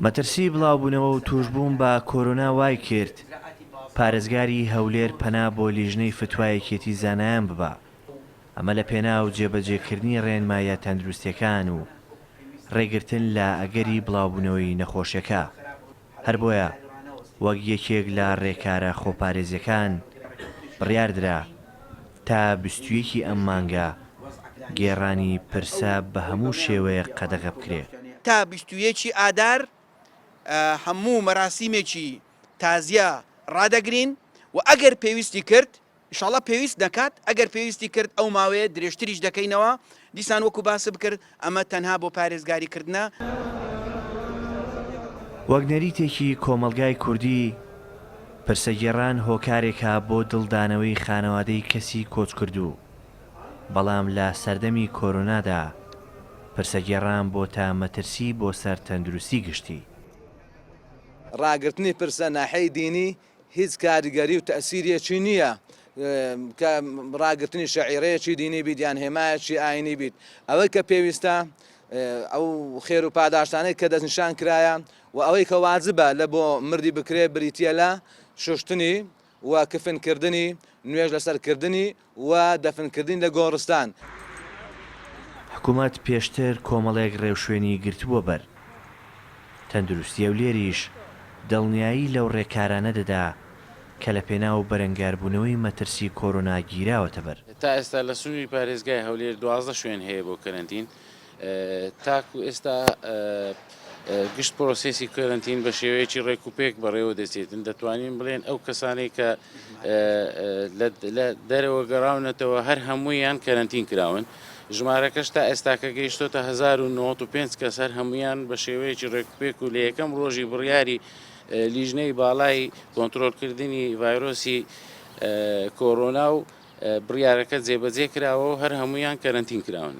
مەترسی بڵاوبوونەوە و توشبوون بە کۆرۆنا وای کرد پارێزگاری هەولێر پەنا بۆ لیژنەی فتوایەکێتی زانایان ببە. ئەمە لە پێناو جێبەجێکردنی ڕێنمایە تەندروستیەکان و ڕێگرتن لە ئەگەری بڵاوبوونەوەی نەخۆشیەکە. هەر بۆیە وەک یەکێک لە ڕێکارە خۆپارێزیەکان بڕیاردرا تا 21 ئەم مانگە گێڕانی پرسە بە هەموو شێوەیە قەدەغە بکرێت. تا 21 ئادار هەموو مەراسیمێکی تازیە ڕادەگرین و ئەگەر پێویستی کرد ئینشاڵڵا پێویست دەکات ئەگەر پێویستی کرد ئەو ماوەیە درێژتریش دەکەینەوە. دیسان وەکو باس بکرد ئەمە تەنها بۆ پارێزگاریکردنە. وەک نەریتێکی کۆمەلگای کوردی پرسەگێڕان هۆکارێکە بۆ دڵدانەوەی خانەوادەی کەسی کۆچ کردو. بەڵام لە سەردەمی کۆرۆنادا پرسەگێڕان بۆ تا مەترسی بۆ سەر تەندروستی گشتی. ڕاگررتنی پرسە ناحەی دینی هیچ کاریگەری و تەسیرێکی نییە کە ڕاگررتنی شەعیرەیەکی دینی بیت یان هێمایەکی ئاینی بیت. ئەوەی کە پێویستە ئەو خێر و پاداشتانەی کە دەستنیشان کرایە و ئەوەی کە واجبە لە بۆ مردی بکرێ بریتە لە شوشتنی و کفنکردنی نوێژ لەسەرکردنی و دەفنکردنی لە گۆڕستان. حکوومەت پێشتر کۆمەڵێک ڕێوشوێنی گرتووە بەر تەندروستی هەولێریش دڵنیایی لەو ڕێکارانە دەدا کە لە پێناو بەرەنگاربوونەوەی مەترسی کۆرۆنا گیراوەتە بەر. تا ئێستا لە سنووری پارێزگای هەولێر 12 شوێن هەیە بۆ کەرەنتین. تاکو ئێستا گشت پرۆسێسی کەرەنتین بە شێوەیەکی ڕێکوپێک بەڕێوە دەچێتن. دەتوانین بڵێن ئەو کەسانەی کە لە دەرەوە گەڕاونەتەوە هەر هەموویان کەرەنتین کراون. ژمارەکەش تا ئێستاکە گەیشتۆتە 1995 کەس هەر هەمویان بە شێوەیەکی ڕێکوپێک و لە یەکەم ڕۆژی بڕیاری لیژنەی باڵای کۆنتڕۆلکردنی ڤایرۆسی کۆرۆنا و بڕیارەکە جێبەجێ کراوە و هەر هەمویان کەرەنتین کراون.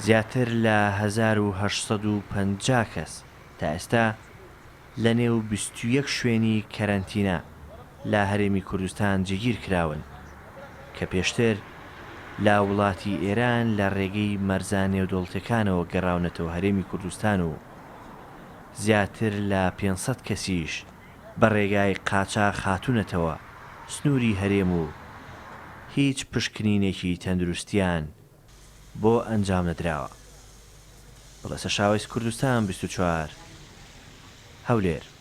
زیاتر لە 1850 کەس تا ئێستا لە نێو 21 شوێنی کەرەنتینە لە هەرێمی کوردستان جێگیر کراون کە پێشتر لە وڵاتی ئێران لە ڕێگەی مەرزە نێودوڵەتەکانەوە گەڕاونەتەوە هەرێمی کوردستان و زیاتر لە 500 کەسیش بە ڕێگای قاچاق هاتوونەتەوە سنووری هەرێم و هیچ پشکنینێکی تەندروستیان بۆ ئەنجام نەدراوە. بەڵێسە شاوەی کوردستان 24 هەولێر.